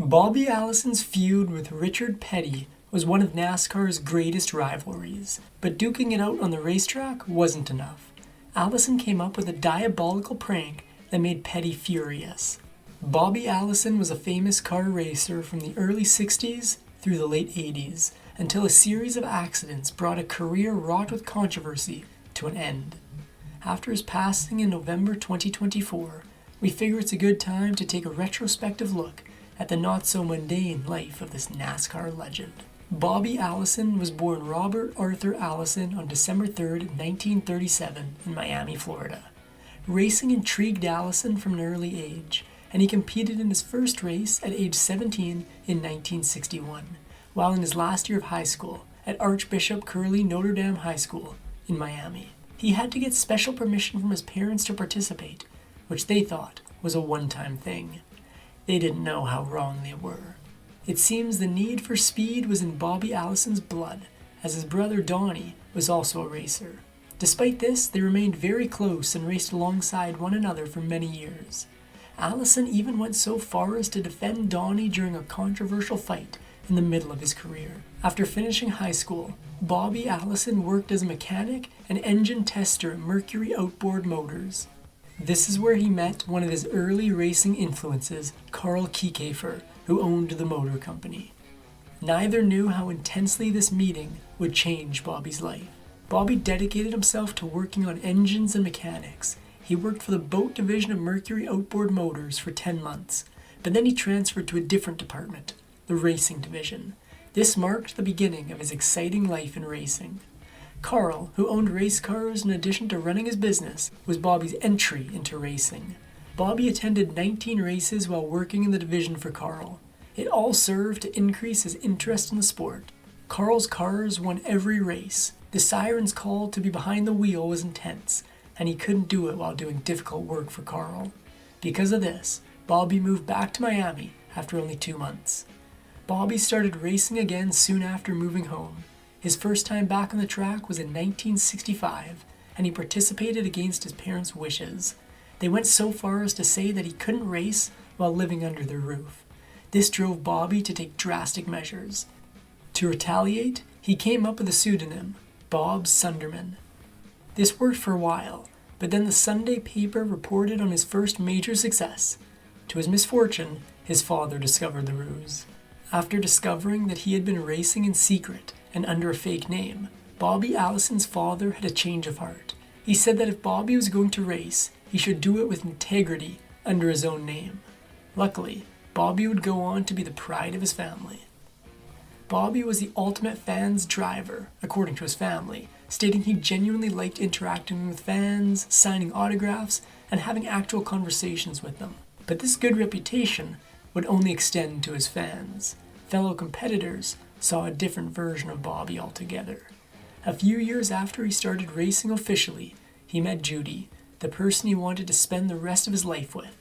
Bobby Allison's feud with Richard Petty was one of NASCAR's greatest rivalries, but duking it out on the racetrack wasn't enough. Allison came up with a diabolical prank that made Petty furious. Bobby Allison was a famous car racer from the early 60s through the late 80s, until a series of accidents brought a career wrought with controversy to an end. After his passing in November 2024, we figure it's a good time to take a retrospective look at the not-so-mundane life of this NASCAR legend. Bobby Allison was born Robert Arthur Allison on December 3, 1937 in Miami, Florida. Racing intrigued Allison from an early age, and he competed in his first race at age 17 in 1961, while in his last year of high school at Archbishop Curley Notre Dame High School in Miami. He had to get special permission from his parents to participate, which they thought was a one-time thing. They didn't know how wrong they were. It seems the need for speed was in Bobby Allison's blood, as his brother Donnie was also a racer. Despite this, they remained very close and raced alongside one another for many years. Allison even went so far as to defend Donnie during a controversial fight in the middle of his career. After finishing high school, Bobby Allison worked as a mechanic and engine tester at Mercury Outboard Motors. This is where he met one of his early racing influences, Carl Kiekhaefer, who owned the motor company. Neither knew how intensely this meeting would change Bobby's life. Bobby dedicated himself to working on engines and mechanics. He worked for the boat division of Mercury Outboard Motors for 10 months, but then he transferred to a different department, the racing division. This marked the beginning of his exciting life in racing. Carl, who owned race cars in addition to running his business, was Bobby's entry into racing. Bobby attended 19 races while working in the division for Carl. It all served to increase his interest in the sport. Carl's cars won every race. The siren's call to be behind the wheel was intense, and he couldn't do it while doing difficult work for Carl. Because of this, Bobby moved back to Miami after only 2 months. Bobby started racing again soon after moving home. His first time back on the track was in 1965, and he participated against his parents' wishes. They went so far as to say that he couldn't race while living under their roof. This drove Bobby to take drastic measures. To retaliate, he came up with a pseudonym, Bob Sunderman. This worked for a while, but then the Sunday paper reported on his first major success. To his misfortune, his father discovered the ruse. After discovering that he had been racing in secret and under a fake name, Bobby Allison's father had a change of heart. He said that if Bobby was going to race, he should do it with integrity under his own name. Luckily, Bobby would go on to be the pride of his family. Bobby was the ultimate fans driver, according to his family, stating he genuinely liked interacting with fans, signing autographs, and having actual conversations with them. But this good reputation would only extend to his fans. Fellow competitors saw a different version of Bobby altogether. A few years after he started racing officially, he met Judy, the person he wanted to spend the rest of his life with.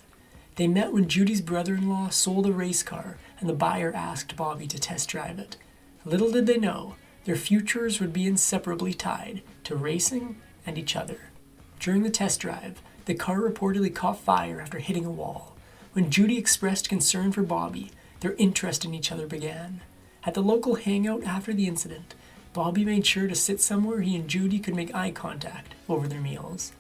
They met when Judy's brother-in-law sold a race car and the buyer asked Bobby to test drive it. Little did they know, their futures would be inseparably tied to racing and each other. During the test drive, the car reportedly caught fire after hitting a wall. When Judy expressed concern for Bobby, their interest in each other began. At the local hangout after the incident, Bobby made sure to sit somewhere he and Judy could make eye contact over their meals.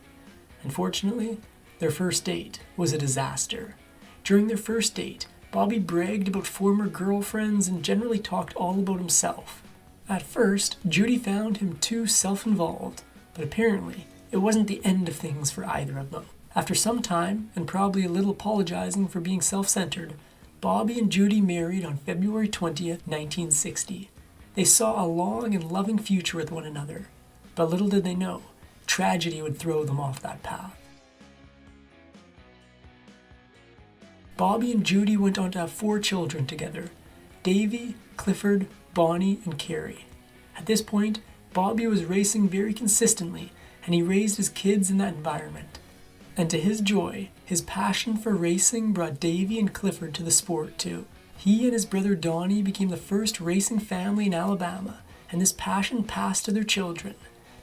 Unfortunately, their first date was a disaster. During their first date, Bobby bragged about former girlfriends and generally talked all about himself. At first, Judy found him too self-involved, but apparently it wasn't the end of things for either of them. After some time, and probably a little apologizing for being self-centered, Bobby and Judy married on February 20th, 1960. They saw a long and loving future with one another, but little did they know, tragedy would throw them off that path. Bobby and Judy went on to have 4 children together, Davy, Clifford, Bonnie, and Carrie. At this point, Bobby was racing very consistently, and he raised his kids in that environment. And to his joy, his passion for racing brought Davy and Clifford to the sport too. He and his brother Donnie became the first racing family in Alabama, and this passion passed to their children.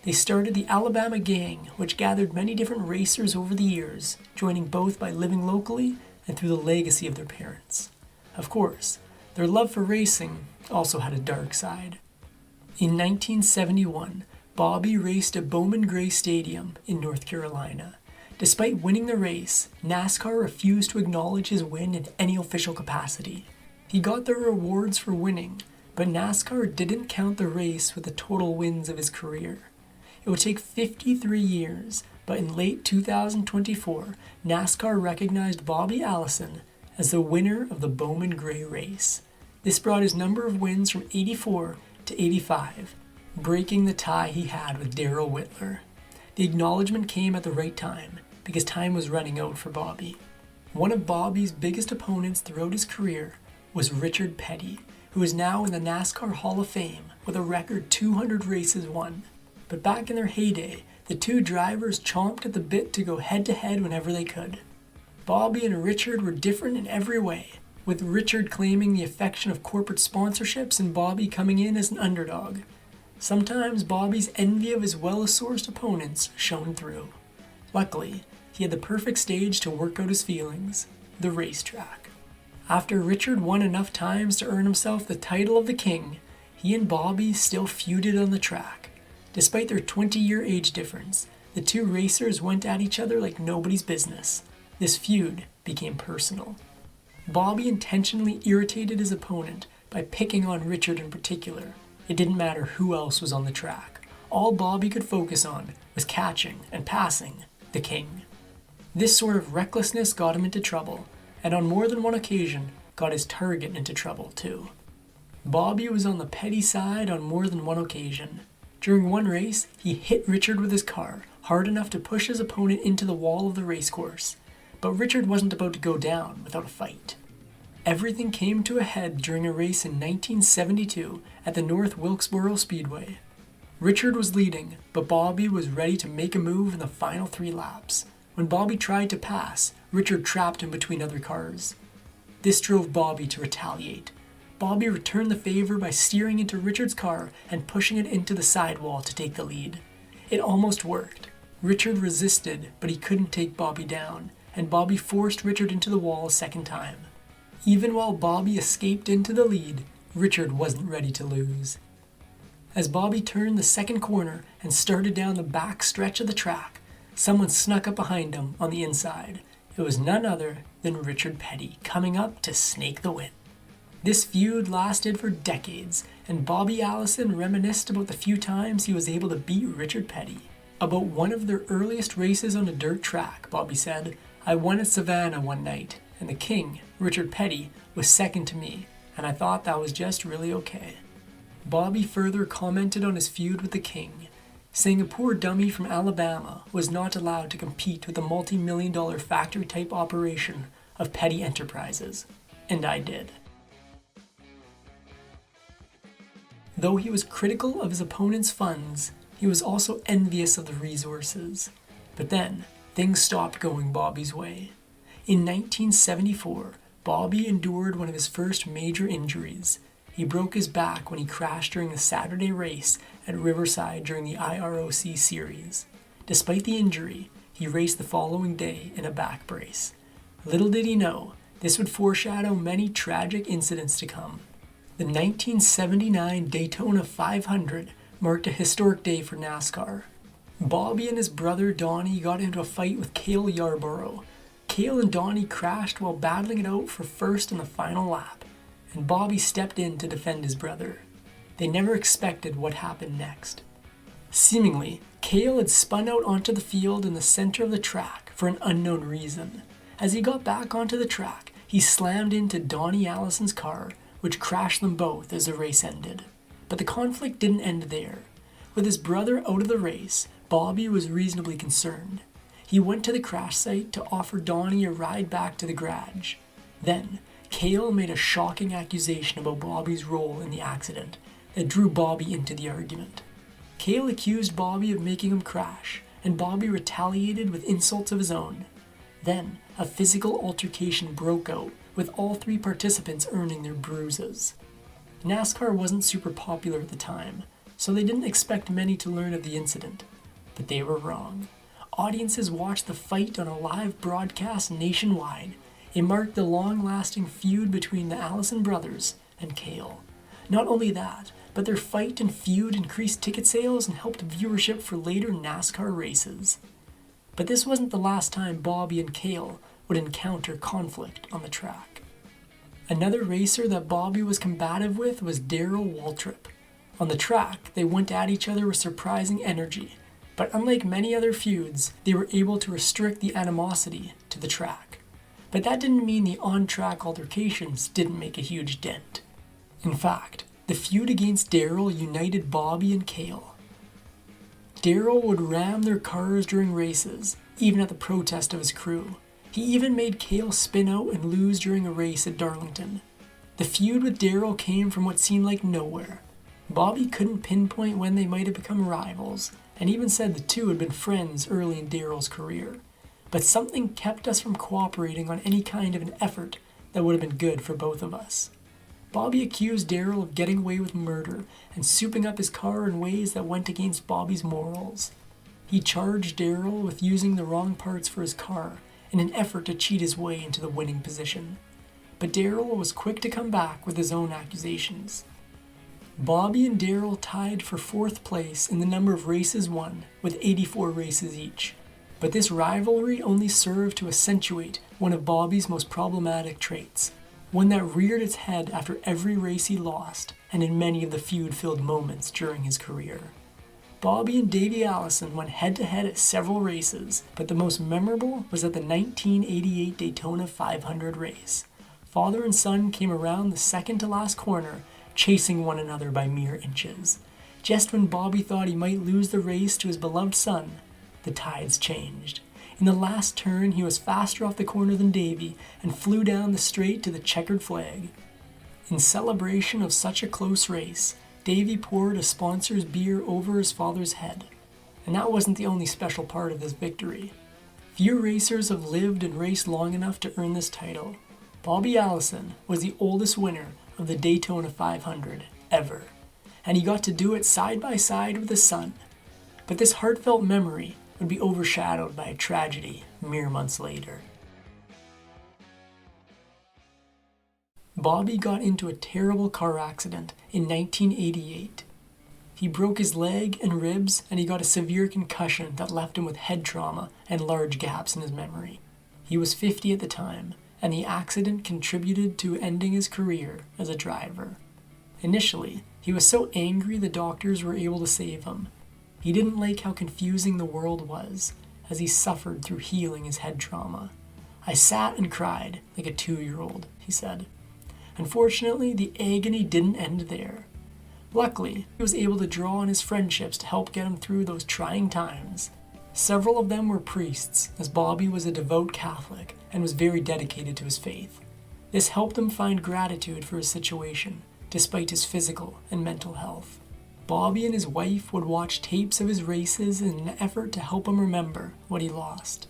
They started the Alabama Gang, which gathered many different racers over the years, joining both by living locally and through the legacy of their parents. Of course, their love for racing also had a dark side. In 1971, Bobby raced at Bowman Gray Stadium in North Carolina. Despite winning the race, NASCAR refused to acknowledge his win in any official capacity. He got the rewards for winning, but NASCAR didn't count the race with the total wins of his career. It would take 53 years, but in late 2024, NASCAR recognized Bobby Allison as the winner of the Bowman Gray race. This brought his number of wins from 84 to 85, breaking the tie he had with Darrell Whitler. The acknowledgement came at the right time, because time was running out for Bobby. One of Bobby's biggest opponents throughout his career was Richard Petty, who is now in the NASCAR Hall of Fame with a record 200 races won. But back in their heyday, the two drivers chomped at the bit to go head-to-head whenever they could. Bobby and Richard were different in every way, with Richard claiming the affection of corporate sponsorships and Bobby coming in as an underdog. Sometimes Bobby's envy of his well-sourced opponents shone through. Luckily, he had the perfect stage to work out his feelings, the racetrack. After Richard won enough times to earn himself the title of the King, he and Bobby still feuded on the track. Despite their 20-year age difference, the two racers went at each other like nobody's business. This feud became personal. Bobby intentionally irritated his opponent by picking on Richard in particular. It didn't matter who else was on the track. All Bobby could focus on was catching and passing the King. This sort of recklessness got him into trouble, and on more than one occasion got his target into trouble too. Bobby was on the petty side on more than one occasion. During one race, he hit Richard with his car hard enough to push his opponent into the wall of the racecourse, but Richard wasn't about to go down without a fight. Everything came to a head during a race in 1972 at the North Wilkesboro Speedway. Richard was leading, but Bobby was ready to make a move in the final 3 laps. When Bobby tried to pass, Richard trapped him between other cars. This drove Bobby to retaliate. Bobby returned the favor by steering into Richard's car and pushing it into the sidewall to take the lead. It almost worked. Richard resisted, but he couldn't take Bobby down, and Bobby forced Richard into the wall a second time. Even while Bobby escaped into the lead, Richard wasn't ready to lose. As Bobby turned the second corner and started down the back stretch of the track, someone snuck up behind him on the inside. It was none other than Richard Petty coming up to snake the win. This feud lasted for decades, and Bobby Allison reminisced about the few times he was able to beat Richard Petty. About one of their earliest races on a dirt track, Bobby said, "I won at Savannah one night, and the King, Richard Petty, was second to me, and I thought that was just really okay." Bobby further commented on his feud with the King, saying a poor dummy from Alabama was not allowed to compete with the multi-million-dollar factory-type operation of Petty Enterprises, and I did. Though he was critical of his opponent's funds, he was also envious of the resources. But then, things stopped going Bobby's way. In 1974, Bobby endured one of his first major injuries. He broke his back when he crashed during the Saturday race at Riverside during the IROC series. Despite the injury, he raced the following day in a back brace. Little did he know, this would foreshadow many tragic incidents to come. The 1979 Daytona 500 marked a historic day for NASCAR. Bobby and his brother Donnie got into a fight with Cale Yarborough. Cale and Donnie crashed while battling it out for first in the final lap, and Bobby stepped in to defend his brother. They never expected what happened next. Seemingly, Cale had spun out onto the field in the center of the track for an unknown reason. As he got back onto the track, he slammed into Donnie Allison's car, which crashed them both as the race ended. But the conflict didn't end there. With his brother out of the race, Bobby was reasonably concerned. He went to the crash site to offer Donnie a ride back to the garage. Then, Cale made a shocking accusation about Bobby's role in the accident that drew Bobby into the argument. Cale accused Bobby of making him crash, and Bobby retaliated with insults of his own. Then, a physical altercation broke out, with all 3 participants earning their bruises. NASCAR wasn't super popular at the time, so they didn't expect many to learn of the incident. But they were wrong. Audiences watched the fight on a live broadcast nationwide. It marked the long-lasting feud between the Allison brothers and Cale. Not only that, but their fight and feud increased ticket sales and helped viewership for later NASCAR races. But this wasn't the last time Bobby and Cale would encounter conflict on the track. Another racer that Bobby was combative with was Darrell Waltrip. On the track, they went at each other with surprising energy, but unlike many other feuds, they were able to restrict the animosity to the track. But that didn't mean the on-track altercations didn't make a huge dent. In fact, the feud against Darrell united Bobby and Cale. Darrell would ram their cars during races, even at the protest of his crew. He even made Cale spin out and lose during a race at Darlington. The feud with Darrell came from what seemed like nowhere. Bobby couldn't pinpoint when they might have become rivals, and even said the two had been friends early in Darrell's career. But something kept us from cooperating on any kind of an effort that would have been good for both of us. Bobby accused Darrell of getting away with murder and souping up his car in ways that went against Bobby's morals. He charged Darrell with using the wrong parts for his car in an effort to cheat his way into the winning position. But Darrell was quick to come back with his own accusations. Bobby and Darrell tied for 4th place in the number of races won, with 84 races each. But this rivalry only served to accentuate one of Bobby's most problematic traits, one that reared its head after every race he lost, and in many of the feud-filled moments during his career. Bobby and Davey Allison went head-to-head at several races, but the most memorable was at the 1988 Daytona 500 race. Father and son came around the second-to-last corner, chasing one another by mere inches. Just when Bobby thought he might lose the race to his beloved son, the tides changed. In the last turn, he was faster off the corner than Davey and flew down the straight to the checkered flag. In celebration of such a close race, Davey poured a sponsor's beer over his father's head. And that wasn't the only special part of this victory. Few racers have lived and raced long enough to earn this title. Bobby Allison was the oldest winner of the Daytona 500 ever, and he got to do it side by side with his son. But this heartfelt memory would be overshadowed by a tragedy mere months later. Bobby got into a terrible car accident in 1988. He broke his leg and ribs, and he got a severe concussion that left him with head trauma and large gaps in his memory. He was 50 at the time, and the accident contributed to ending his career as a driver. Initially, he was so angry the doctors were able to save him. He didn't like how confusing the world was, as he suffered through healing his head trauma. "I sat and cried like a 2-year-old, he said. Unfortunately, the agony didn't end there. Luckily, he was able to draw on his friendships to help get him through those trying times. Several of them were priests, as Bobby was a devout Catholic and was very dedicated to his faith. This helped him find gratitude for his situation, despite his physical and mental health. Bobby and his wife would watch tapes of his races in an effort to help him remember what he lost.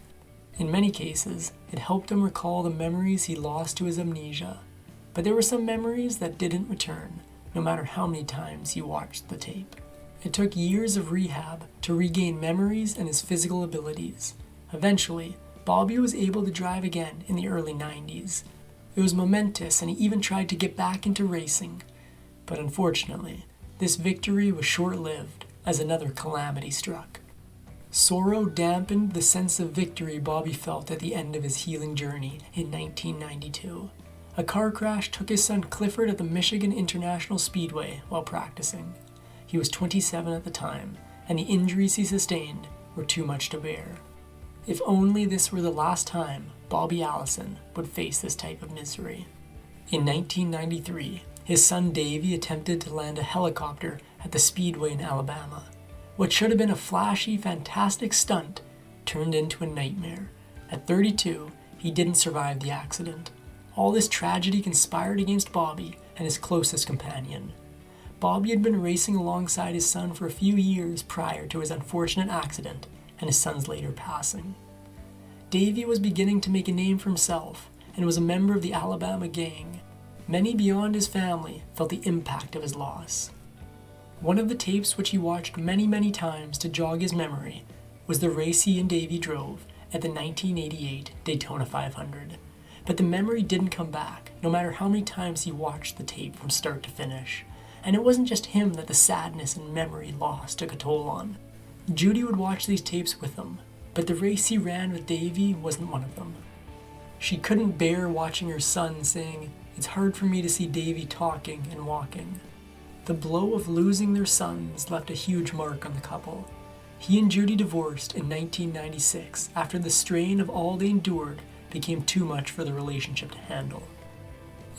In many cases, it helped him recall the memories he lost to his amnesia. But there were some memories that didn't return, no matter how many times he watched the tape. It took years of rehab to regain memories and his physical abilities. Eventually, Bobby was able to drive again in the early 90s. It was momentous, and he even tried to get back into racing. But unfortunately, this victory was short-lived as another calamity struck. Sorrow dampened the sense of victory Bobby felt at the end of his healing journey in 1992. A car crash took his son Clifford at the Michigan International Speedway while practicing. He was 27 at the time, and the injuries he sustained were too much to bear. If only this were the last time Bobby Allison would face this type of misery. In 1993, his son Davey attempted to land a helicopter at the Speedway in Alabama. What should have been a flashy, fantastic stunt turned into a nightmare. At 32, he didn't survive the accident. All this tragedy conspired against Bobby and his closest companion. Bobby had been racing alongside his son for a few years prior to his unfortunate accident and his son's later passing. Davey was beginning to make a name for himself and was a member of the Alabama gang. Many beyond his family felt the impact of his loss. One of the tapes which he watched many times to jog his memory was the race he and Davey drove at the 1988 Daytona 500. But the memory didn't come back, no matter how many times he watched the tape from start to finish. And it wasn't just him that the sadness and memory loss took a toll on. Judy would watch these tapes with him, but the race he ran with Davey wasn't one of them. She couldn't bear watching her son saying, "It's hard for me to see Davey talking and walking." The blow of losing their sons left a huge mark on the couple. He and Judy divorced in 1996 after the strain of all they endured became too much for the relationship to handle.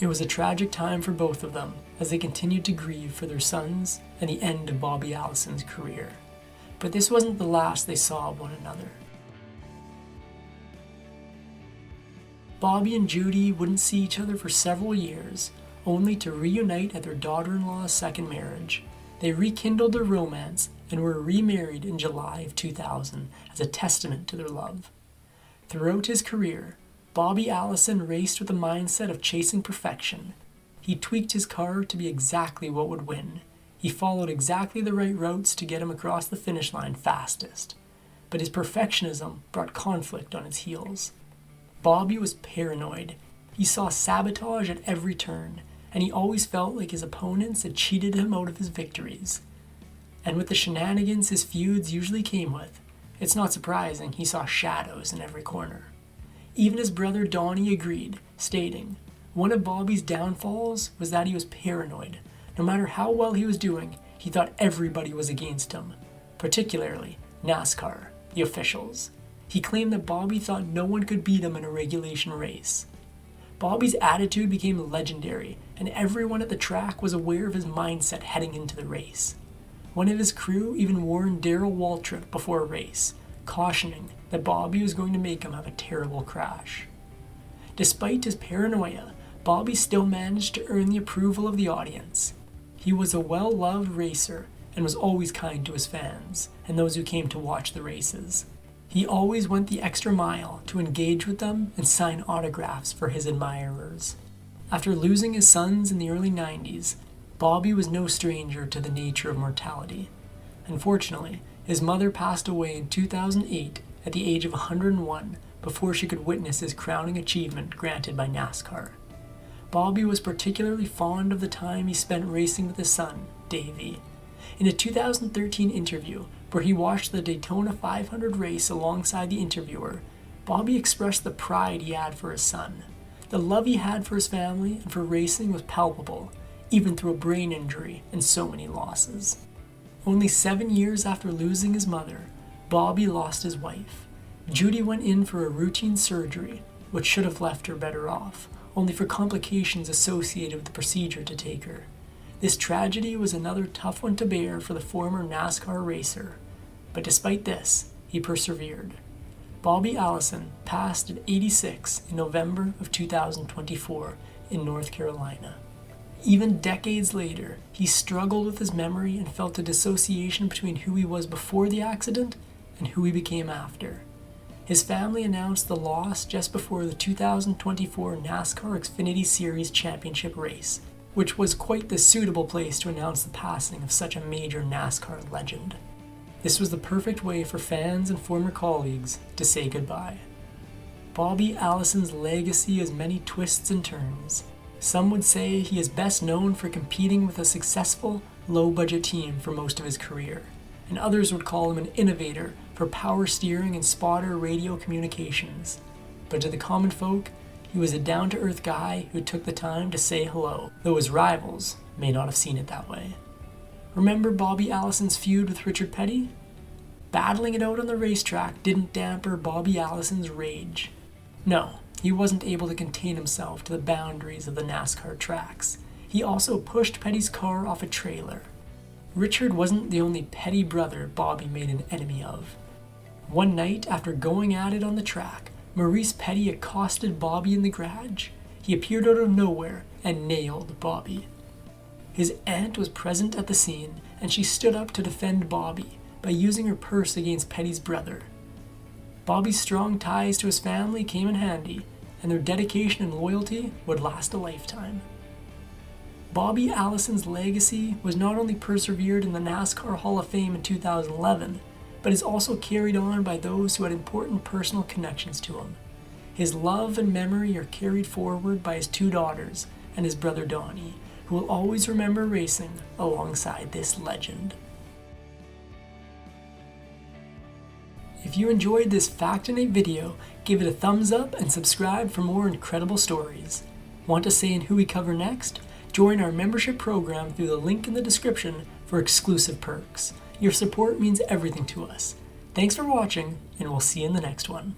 It was a tragic time for both of them as they continued to grieve for their sons and the end of Bobby Allison's career. But this wasn't the last they saw of one another. Bobby and Judy wouldn't see each other for several years, only to reunite at their daughter-in-law's second marriage. They rekindled their romance and were remarried in July of 2000 as a testament to their love. Throughout his career, Bobby Allison raced with the mindset of chasing perfection. He tweaked his car to be exactly what would win. He followed exactly the right routes to get him across the finish line fastest. But his perfectionism brought conflict on its heels. Bobby was paranoid. He saw sabotage at every turn, and he always felt like his opponents had cheated him out of his victories. And with the shenanigans his feuds usually came with, it's not surprising he saw shadows in every corner. Even his brother Donnie agreed, stating, one of Bobby's downfalls was that he was paranoid. No matter how well he was doing, he thought everybody was against him, particularly NASCAR, the officials. He claimed that Bobby thought no one could beat him in a regulation race. Bobby's attitude became legendary, and everyone at the track was aware of his mindset heading into the race. One of his crew even warned Darrell Waltrip before a race, cautioning that Bobby was going to make him have a terrible crash. Despite his paranoia, Bobby still managed to earn the approval of the audience. He was a well-loved racer and was always kind to his fans and those who came to watch the races. He always went the extra mile to engage with them and sign autographs for his admirers. After losing his sons in the early 90s, Bobby was no stranger to the nature of mortality. Unfortunately, his mother passed away in 2008 at the age of 101 before she could witness his crowning achievement granted by NASCAR. Bobby was particularly fond of the time he spent racing with his son, Davey. In a 2013 interview, where he watched the Daytona 500 race alongside the interviewer, Bobby expressed the pride he had for his son. The love he had for his family and for racing was palpable, even through a brain injury and so many losses. Only 7 years after losing his mother, Bobby lost his wife. Judy went in for a routine surgery, which should have left her better off, only for complications associated with the procedure to take her. This tragedy was another tough one to bear for the former NASCAR racer, but despite this, he persevered. Bobby Allison passed at 86 in November of 2024 in North Carolina. Even decades later, he struggled with his memory and felt a dissociation between who he was before the accident and who he became after. His family announced the loss just before the 2024 NASCAR Xfinity Series Championship race, which was quite the suitable place to announce the passing of such a major NASCAR legend. This was the perfect way for fans and former colleagues to say goodbye. Bobby Allison's legacy has many twists and turns. Some would say he is best known for competing with a successful, low-budget team for most of his career, and others would call him an innovator for power steering and spotter radio communications. But to the common folk, he was a down-to-earth guy who took the time to say hello, though his rivals may not have seen it that way. Remember Bobby Allison's feud with Richard Petty? Battling it out on the racetrack didn't damper Bobby Allison's rage. No, he wasn't able to contain himself to the boundaries of the NASCAR tracks. He also pushed Petty's car off a trailer. Richard wasn't the only Petty brother Bobby made an enemy of. One night, after going at it on the track, Maurice Petty accosted Bobby in the garage. He appeared out of nowhere and nailed Bobby. His aunt was present at the scene, and she stood up to defend Bobby by using her purse against Petty's brother. Bobby's strong ties to his family came in handy, and their dedication and loyalty would last a lifetime. Bobby Allison's legacy was not only persevered in the NASCAR Hall of Fame in 2011, but is also carried on by those who had important personal connections to him. His love and memory are carried forward by his 2 daughters and his brother Donnie, who will always remember racing alongside this legend. If you enjoyed this Factinate video, give it a thumbs up and subscribe for more incredible stories. Want to say in who we cover next? Join our membership program through the link in the description for exclusive perks. Your support means everything to us. Thanks for watching, and we'll see you in the next one.